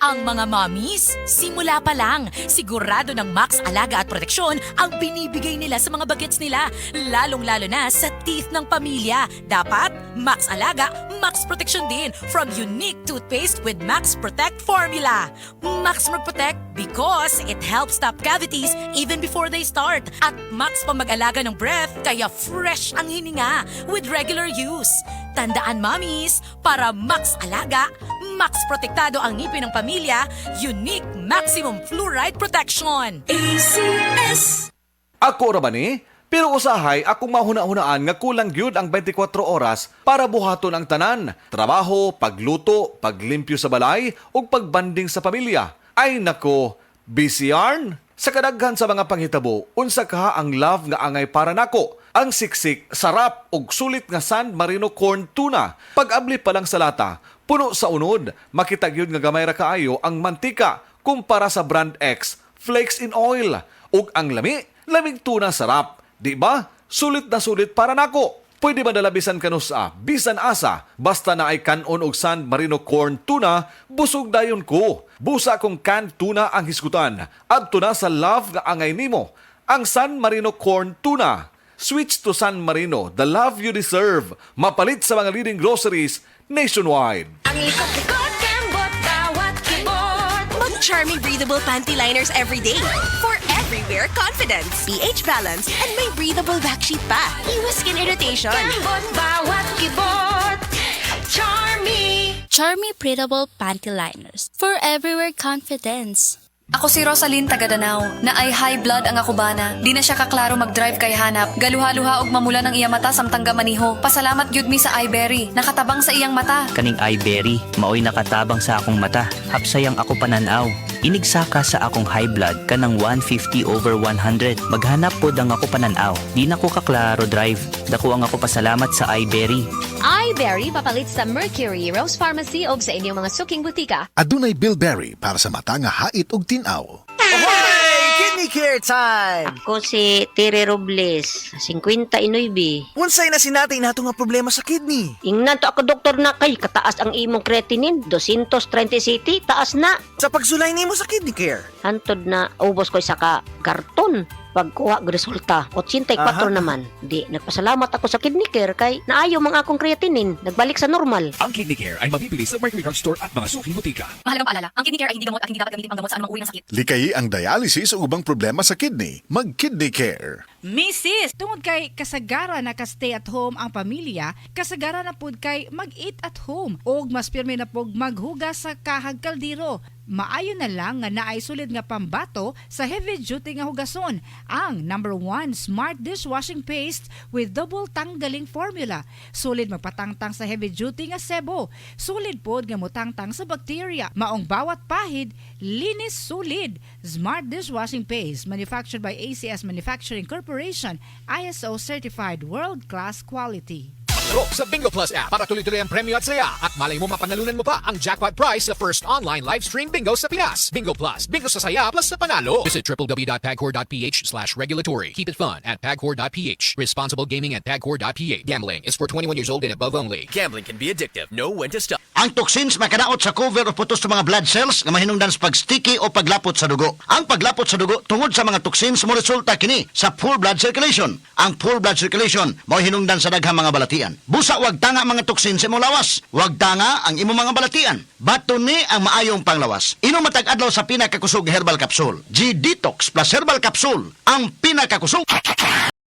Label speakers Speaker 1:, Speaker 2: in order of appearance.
Speaker 1: Ang mga mommies, simula pa lang, sigurado ng Max Alaga at Proteksyon ang binibigay nila sa mga bagets nila, lalong-lalo na sa teeth ng pamilya. Dapat, Max Alaga, Max Proteksyon din from unique toothpaste with Max Protect formula. Max Protect because it helps stop cavities even before they start. At Max pa mag-alaga ng breath kaya fresh ang hininga with regular use. Tandaan mommies, para Max Alaga, Max Protektado ang ngipin ng pamilya, unique maximum fluoride protection. ACS!
Speaker 2: Ako ra ba ni? Pero usahay akong mahuna-hunaan nga kulang gyud ang 24 oras para buhaton ang tanan. Trabaho, pagluto, paglimpyo sa balay, ug pagbanding sa pamilya. Ay nako, busy yarn? Sa kadaghan sa mga panghitabo, unsa ka ang love nga angay para nako? Ang siksik, sarap ug sulit nga San Marino corn tuna. Pag-abli pa lang sa lata, puno sa unod, makita gyud nga gamay ra kaayo ang mantika kumpara sa brand X, flakes in oil. Ug ang lami, lamig tuna sarap. Di ba? Sulit na sulit para nako. Pwede ba dalabisan kanusa, bisan asa, basta na ay kanon og San Marino corn tuna, busog dayon ko. Busa kong canned tuna ang hisgutan. Adto na sa love nga angay nimo, ang San Marino corn tuna. Switch to San Marino, the love you deserve. Mapalit sa mga leading groceries nationwide.
Speaker 3: Ang likot-likot, kembot, bawat kibot. Mag-Charmy breathable panty liners everyday. For everywhere confidence. pH balance and may breathable backsheet pa. Iwas skin irritation. Kembot, bawat kibot. Charmy!
Speaker 4: Charmy Breathable Panty Liners for everywhere confidence.
Speaker 5: Ako si Rosaline Tagadanaw, na ay high blood ang akubana. Di na siya kaklaro mag-drive kay hanap. Galuha-luha og mamula ng iya mata samtang gamaniho. Pasalamat gyud mi sa iBerry, nakatabang sa iyang mata.
Speaker 6: Kaning iBerry, maoy nakatabang sa akong mata. Hapsayang ako pananaw. Inigsaka sa akong high blood kanang 150/100. Maghanap pod ang ako pananaw. Di na ko kaklaro drive. Dako ang ako pasalamat sa iBerry.
Speaker 7: iBerry papalit sa Mercury, Rose Pharmacy o sa inyong mga suking butika.
Speaker 8: Adunay Bilberry para sa mata nga hait ug tin-aw.
Speaker 9: Kidney care time!
Speaker 10: Ako si Tere Robles, 59.
Speaker 9: Unsay na sinatay nato nga problema sa kidney?
Speaker 10: Ingnan to ako doktor na kay kataas ang imong creatinine, 230 city, taas na.
Speaker 9: Sa pagsulay nimo sa kidney care.
Speaker 10: Hantod na ubos ko sa karton. Pagkuha og resulta, 84 naman. Di, nagpasalamat ako sa kidney care kay naayo mga akong creatinine, nagbalik sa normal.
Speaker 11: Ang Kidney Care ay mabibili sa Mercury Drug Store at mga suking butika.
Speaker 5: Mahalagang paalala, ang kidney care ay hindi gamot at hindi dapat gamitin pang gamot sa anumang uri ng sakit.
Speaker 8: Likayi ang dialysis o ubang problema sa kidney. Mag-Kidney Care.
Speaker 12: Mrs. Tungod kay kasagara na ka-stay at home ang pamilya, kasagara na pud kay mag-eat at home og mas pirmi na pug maghugas sa kahag kaldero. Maayo na lang nga naay sulid nga pambato sa heavy duty nga hugason, ang #1 Smart Dishwashing Paste with double tanggaling formula. Sulid magpatangtang sa heavy duty nga sebo. Sulid pod nga motangtang sa bacteria. Maong bawat pahid, linis sulid. Smart Dishwashing Paste manufactured by ACS Manufacturing Corporation, ISO certified world-class quality.
Speaker 11: Maglaro sa Bingo Plus app para tuloy-tuloy ang premyo at saya at malay mo mapanalunan mo pa ang jackpot prize sa first online live stream bingo sa Pinas. Bingo Plus, bingo sa saya plus sa panalo. Visit www.pagcor.ph/regulatory. Keep it fun at pagcor.ph. Responsible gaming at pagcor.ph. Gambling is for 21 years old and above only. Gambling can be addictive. Know when to stop.
Speaker 13: Ang toxins makadaot sa cover o putos sa mga blood cells nga mahinungdan sa pag-sticky o paglapot sa dugo. Ang paglapot sa dugo tungod sa mga toxins mo resulta kini sa poor blood circulation. Ang poor blood circulation mao hinungdan sa daghang mga balatian. Busa wag tanga mga toxins sa imong lawas. Wag tanga ang imong mga balatian. Baton ni ang maayong panglawas. Inom matag adlaw sa pinakakusog herbal capsule. G-Detox plus herbal capsule ang pinakakusog.